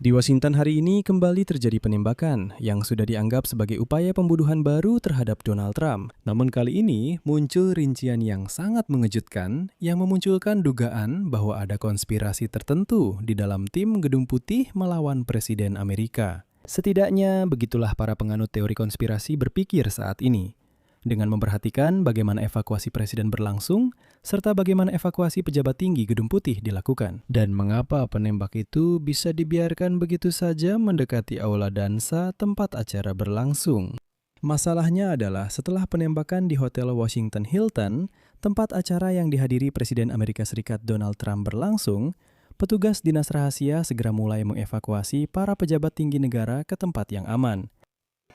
Di Washington hari ini kembali terjadi penembakan yang sudah dianggap sebagai upaya pembunuhan baru terhadap Donald Trump. Namun kali ini muncul rincian yang sangat mengejutkan yang memunculkan dugaan bahwa ada konspirasi tertentu di dalam tim Gedung Putih melawan Presiden Amerika. Setidaknya begitulah para penganut teori konspirasi berpikir saat ini. Dengan memperhatikan bagaimana evakuasi presiden berlangsung, serta bagaimana evakuasi pejabat tinggi Gedung Putih dilakukan. Dan mengapa penembak itu bisa dibiarkan begitu saja mendekati aula dansa tempat acara berlangsung. Masalahnya adalah setelah penembakan di Hotel Washington Hilton, tempat acara yang dihadiri Presiden Amerika Serikat Donald Trump berlangsung, petugas dinas rahasia segera mulai mengevakuasi para pejabat tinggi negara ke tempat yang aman.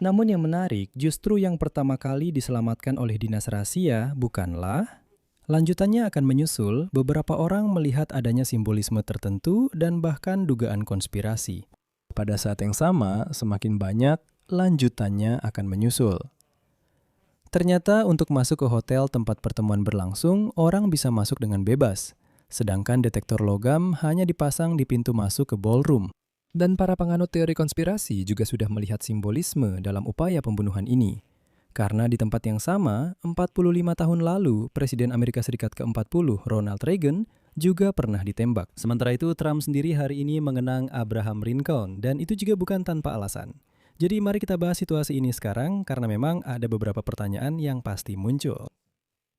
Namun yang menarik, justru yang pertama kali diselamatkan oleh dinas rahasia bukanlah. Lanjutannya akan menyusul, beberapa orang melihat adanya simbolisme tertentu dan bahkan dugaan konspirasi. Pada saat yang sama, semakin banyak lanjutannya akan menyusul. Ternyata untuk masuk ke hotel tempat pertemuan berlangsung, orang bisa masuk dengan bebas. Sedangkan detektor logam hanya dipasang di pintu masuk ke ballroom. Dan para penganut teori konspirasi juga sudah melihat simbolisme dalam upaya pembunuhan ini. Karena di tempat yang sama, 45 tahun lalu, Presiden Amerika Serikat ke-40 Ronald Reagan juga pernah ditembak. Sementara itu, Trump sendiri hari ini mengenang Abraham Lincoln, dan itu juga bukan tanpa alasan. Jadi mari kita bahas situasi ini sekarang, karena memang ada beberapa pertanyaan yang pasti muncul.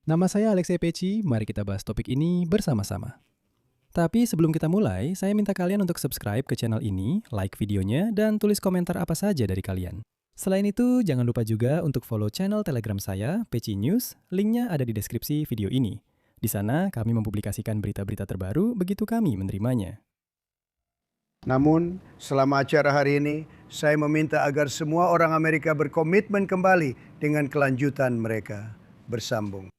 Nama saya Alexei Peci, mari kita bahas topik ini bersama-sama. Tapi sebelum kita mulai, saya minta kalian untuk subscribe ke channel ini, like videonya, dan tulis komentar apa saja dari kalian. Selain itu, jangan lupa juga untuk follow channel Telegram saya, Peci News, linknya ada di deskripsi video ini. Di sana, kami mempublikasikan berita-berita terbaru begitu kami menerimanya. Namun, selama acara hari ini, saya meminta agar semua orang Amerika berkomitmen kembali dengan kelanjutan mereka bersambung.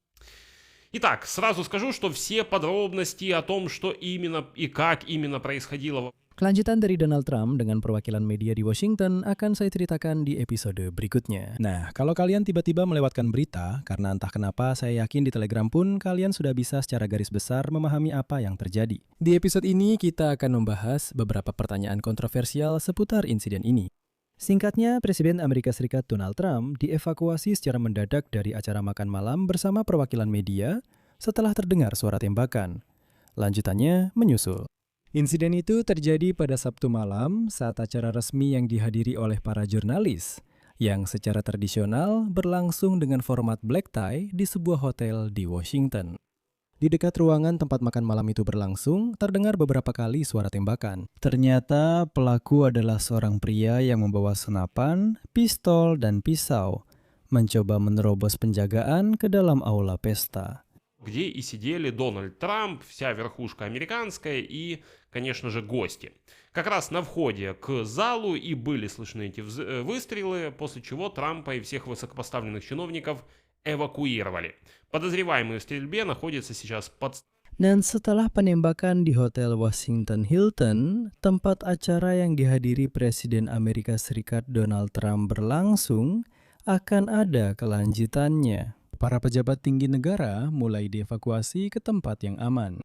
Итак, сразу скажу, что все подробности о том, что именно и как именно происходило. Kelanjutan dari Donald Trump dengan perwakilan media di Washington akan saya ceritakan di episode berikutnya. Nah, kalau kalian tiba-tiba melewatkan berita, karena entah kenapa saya yakin di Telegram pun kalian sudah bisa secara garis besar memahami apa yang terjadi. Di episode ini kita akan membahas beberapa pertanyaan kontroversial seputar insiden ini. Singkatnya, Presiden Amerika Serikat Donald Trump dievakuasi secara mendadak dari acara makan malam bersama perwakilan media setelah terdengar suara tembakan. Lanjutannya menyusul. Insiden itu terjadi pada Sabtu malam saat acara resmi yang dihadiri oleh para jurnalis, yang secara tradisional berlangsung dengan format black tie di sebuah hotel di Washington. Di dekat ruangan tempat makan malam itu berlangsung, terdengar beberapa kali suara tembakan. Ternyata pelaku adalah seorang pria yang membawa senapan, pistol, dan pisau, mencoba menerobos penjagaan ke dalam aula pesta. Где и сидели Дональд Трамп, вся верхушка американская и, конечно же, гости. Как раз на входе к залу и были слышны эти выстрелы, после чего Трампа и всех высокопоставленных чиновников эвакуировали. Подозреваемый в стрельбе находится сейчас под... Dan setelah penembakan di Hotel Washington Hilton, tempat acara yang dihadiri Presiden Amerika Serikat Donald Trump berlangsung, akan ada kelanjutannya. Para pejabat tinggi negara mulai dievakuasi ke tempat yang aman.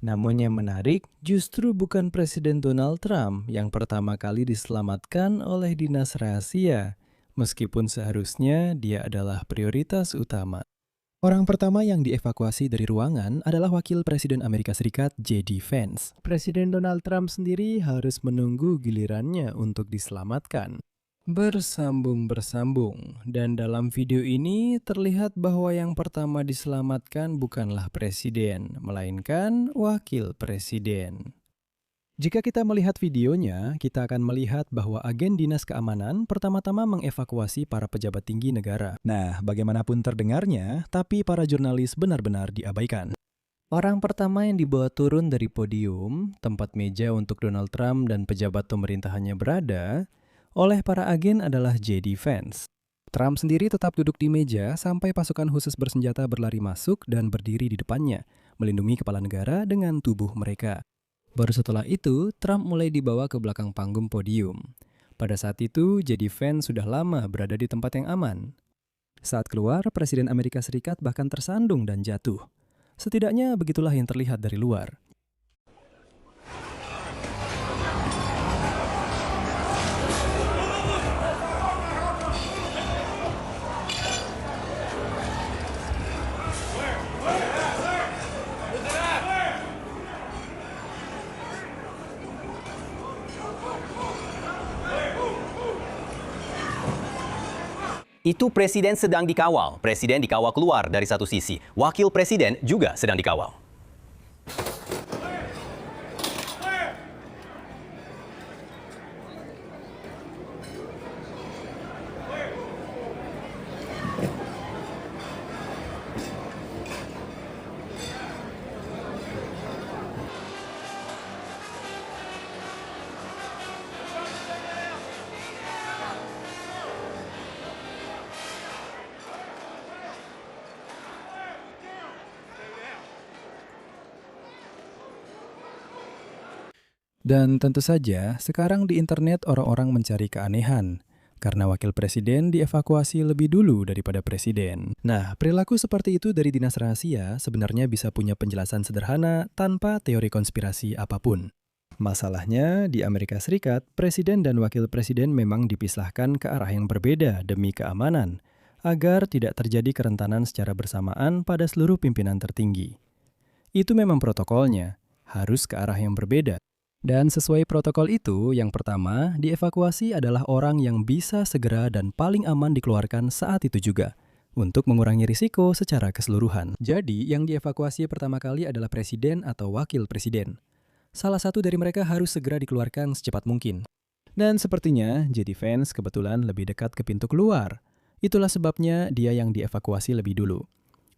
Namun yang menarik, justru bukan Presiden Donald Trump yang pertama kali diselamatkan oleh dinas rahasia, meskipun seharusnya dia adalah prioritas utama. Orang pertama yang dievakuasi dari ruangan adalah Wakil Presiden Amerika Serikat J.D. Vance. Presiden Donald Trump sendiri harus menunggu gilirannya untuk diselamatkan. Bersambung-bersambung, dan dalam video ini terlihat bahwa yang pertama diselamatkan bukanlah presiden, melainkan wakil presiden. Jika kita melihat videonya, kita akan melihat bahwa agen dinas keamanan pertama-tama mengevakuasi para pejabat tinggi negara. Nah, bagaimanapun terdengarnya, tapi para jurnalis benar-benar diabaikan. Orang pertama yang dibawa turun dari podium, tempat meja untuk Donald Trump dan pejabat pemerintahannya berada, oleh para agen adalah J.D. Vance. Trump sendiri tetap duduk di meja sampai pasukan khusus bersenjata berlari masuk dan berdiri di depannya, melindungi kepala negara dengan tubuh mereka. Baru setelah itu, Trump mulai dibawa ke belakang panggung podium. Pada saat itu, J.D. Vance sudah lama berada di tempat yang aman. Saat keluar, Presiden Amerika Serikat bahkan tersandung dan jatuh. Setidaknya begitulah yang terlihat dari luar. Itu presiden sedang dikawal. Presiden dikawal keluar dari satu sisi. Wakil presiden juga sedang dikawal. Dan tentu saja, sekarang di internet orang-orang mencari keanehan, karena wakil presiden dievakuasi lebih dulu daripada presiden. Nah, perilaku seperti itu dari dinas rahasia sebenarnya bisa punya penjelasan sederhana tanpa teori konspirasi apapun. Masalahnya, di Amerika Serikat, presiden dan wakil presiden memang dipisahkan ke arah yang berbeda demi keamanan, agar tidak terjadi kerentanan secara bersamaan pada seluruh pimpinan tertinggi. Itu memang protokolnya, harus ke arah yang berbeda. Dan sesuai protokol itu, yang pertama, dievakuasi adalah orang yang bisa segera dan paling aman dikeluarkan saat itu juga, untuk mengurangi risiko secara keseluruhan. Jadi, yang dievakuasi pertama kali adalah presiden atau wakil presiden. Salah satu dari mereka harus segera dikeluarkan secepat mungkin. Dan sepertinya, JD Vance kebetulan lebih dekat ke pintu keluar. Itulah sebabnya dia yang dievakuasi lebih dulu.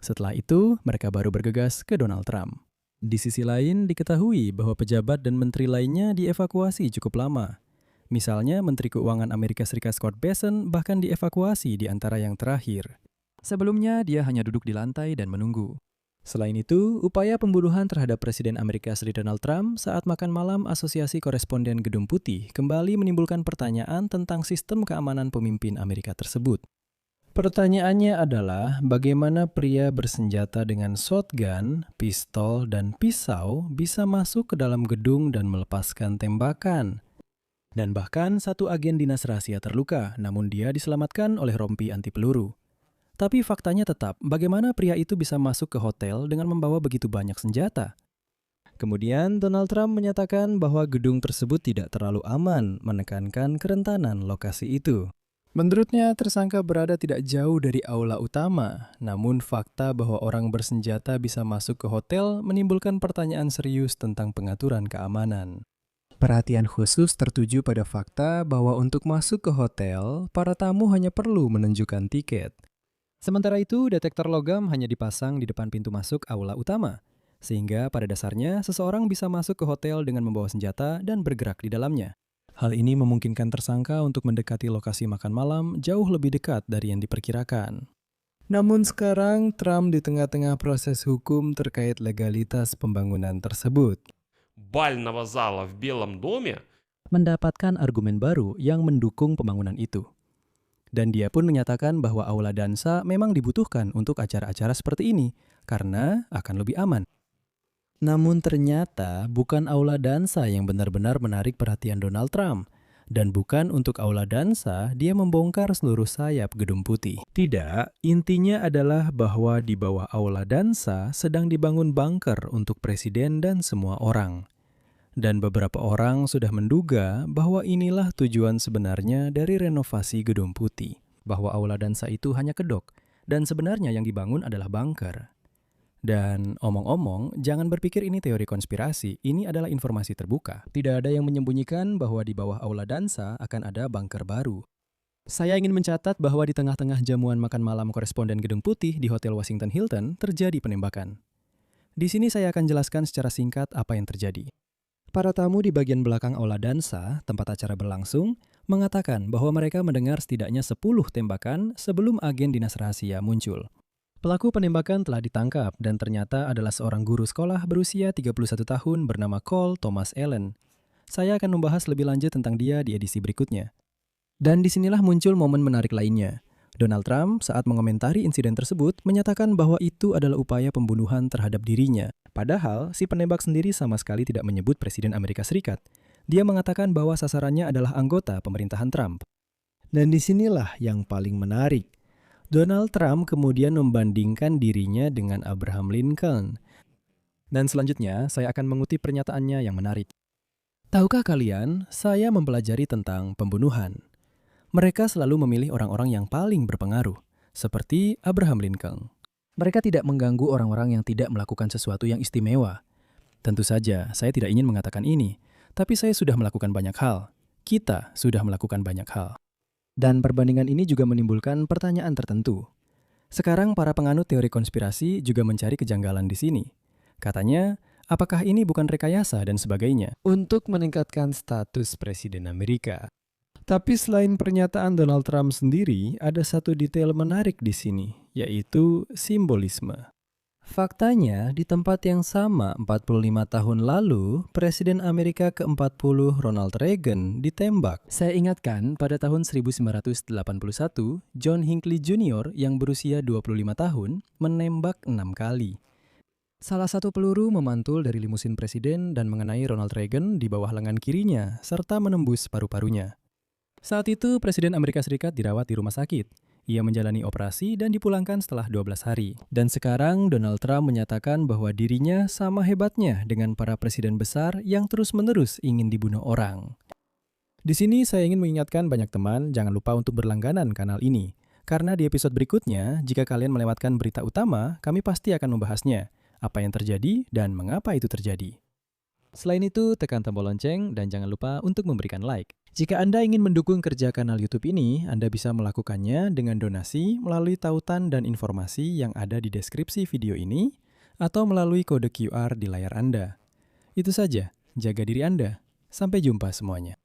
Setelah itu, mereka baru bergegas ke Donald Trump. Di sisi lain, diketahui bahwa pejabat dan menteri lainnya dievakuasi cukup lama. Misalnya, Menteri Keuangan Amerika Serikat Scott Bessent bahkan dievakuasi di antara yang terakhir. Sebelumnya, dia hanya duduk di lantai dan menunggu. Selain itu, upaya pembunuhan terhadap Presiden Amerika Serikat Donald Trump saat makan malam Asosiasi Koresponden Gedung Putih kembali menimbulkan pertanyaan tentang sistem keamanan pemimpin Amerika tersebut. Pertanyaannya adalah bagaimana pria bersenjata dengan shotgun, pistol, dan pisau bisa masuk ke dalam gedung dan melepaskan tembakan. Dan bahkan satu agen dinas rahasia terluka, namun dia diselamatkan oleh rompi anti peluru. Tapi faktanya tetap, bagaimana pria itu bisa masuk ke hotel dengan membawa begitu banyak senjata? Kemudian Donald Trump menyatakan bahwa gedung tersebut tidak terlalu aman, menekankan kerentanan lokasi itu. Menurutnya, tersangka berada tidak jauh dari aula utama, namun fakta bahwa orang bersenjata bisa masuk ke hotel menimbulkan pertanyaan serius tentang pengaturan keamanan. Perhatian khusus tertuju pada fakta bahwa untuk masuk ke hotel, para tamu hanya perlu menunjukkan tiket. Sementara itu, detektor logam hanya dipasang di depan pintu masuk aula utama, sehingga pada dasarnya seseorang bisa masuk ke hotel dengan membawa senjata dan bergerak di dalamnya. Hal ini memungkinkan tersangka untuk mendekati lokasi makan malam jauh lebih dekat dari yang diperkirakan. Namun sekarang, Trump di tengah-tengah proses hukum terkait legalitas pembangunan tersebut. Бального зала в Белом доме Mendapatkan argumen baru yang mendukung pembangunan itu. Dan dia pun menyatakan bahwa aula dansa memang dibutuhkan untuk acara-acara seperti ini, karena akan lebih aman. Namun ternyata bukan aula dansa yang benar-benar menarik perhatian Donald Trump. Dan bukan untuk aula dansa dia membongkar seluruh sayap Gedung Putih. Tidak, intinya adalah bahwa di bawah aula dansa sedang dibangun bunker untuk presiden dan semua orang. Dan beberapa orang sudah menduga bahwa inilah tujuan sebenarnya dari renovasi Gedung Putih. Bahwa aula dansa itu hanya kedok, dan sebenarnya yang dibangun adalah bunker. Dan omong-omong, jangan berpikir ini teori konspirasi, ini adalah informasi terbuka. Tidak ada yang menyembunyikan bahwa di bawah aula dansa akan ada bunker baru. Saya ingin mencatat bahwa di tengah-tengah jamuan makan malam koresponden Gedung Putih di Hotel Washington Hilton terjadi penembakan. Di sini saya akan jelaskan secara singkat apa yang terjadi. Para tamu di bagian belakang aula dansa, tempat acara berlangsung, mengatakan bahwa mereka mendengar setidaknya 10 tembakan sebelum agen dinas rahasia muncul. Pelaku penembakan telah ditangkap dan ternyata adalah seorang guru sekolah berusia 31 tahun bernama Cole Thomas Allen. Saya akan membahas lebih lanjut tentang dia di edisi berikutnya. Dan disinilah muncul momen menarik lainnya. Donald Trump saat mengomentari insiden tersebut menyatakan bahwa itu adalah upaya pembunuhan terhadap dirinya. Padahal si penembak sendiri sama sekali tidak menyebut Presiden Amerika Serikat. Dia mengatakan bahwa sasarannya adalah anggota pemerintahan Trump. Dan disinilah yang paling menarik. Donald Trump kemudian membandingkan dirinya dengan Abraham Lincoln. Dan selanjutnya, saya akan mengutip pernyataannya yang menarik. Tahukah kalian, saya mempelajari tentang pembunuhan. Mereka selalu memilih orang-orang yang paling berpengaruh, seperti Abraham Lincoln. Mereka tidak mengganggu orang-orang yang tidak melakukan sesuatu yang istimewa. Tentu saja, saya tidak ingin mengatakan ini, tapi saya sudah melakukan banyak hal. Kita sudah melakukan banyak hal. Dan perbandingan ini juga menimbulkan pertanyaan tertentu. Sekarang para penganut teori konspirasi juga mencari kejanggalan di sini. Katanya, apakah ini bukan rekayasa dan sebagainya untuk meningkatkan status Presiden Amerika? Tapi selain pernyataan Donald Trump sendiri, ada satu detail menarik di sini, yaitu simbolisme. Faktanya, di tempat yang sama 45 tahun lalu, Presiden Amerika ke-40 Ronald Reagan ditembak. Saya ingatkan, pada tahun 1981, John Hinckley Jr. yang berusia 25 tahun menembak 6 kali. Salah satu peluru memantul dari limusin presiden dan mengenai Ronald Reagan di bawah lengan kirinya, serta menembus paru-parunya. Saat itu, Presiden Amerika Serikat dirawat di rumah sakit. Ia menjalani operasi dan dipulangkan setelah 12 hari. Dan sekarang, Donald Trump menyatakan bahwa dirinya sama hebatnya dengan para presiden besar yang terus-menerus ingin dibunuh orang. Di sini saya ingin mengingatkan banyak teman, jangan lupa untuk berlangganan kanal ini. Karena di episode berikutnya, jika kalian melewatkan berita utama, kami pasti akan membahasnya. Apa yang terjadi dan mengapa itu terjadi. Selain itu, tekan tombol lonceng dan jangan lupa untuk memberikan like. Jika Anda ingin mendukung kerja kanal YouTube ini, Anda bisa melakukannya dengan donasi melalui tautan dan informasi yang ada di deskripsi video ini atau melalui kode QR di layar Anda. Itu saja, jaga diri Anda. Sampai jumpa semuanya.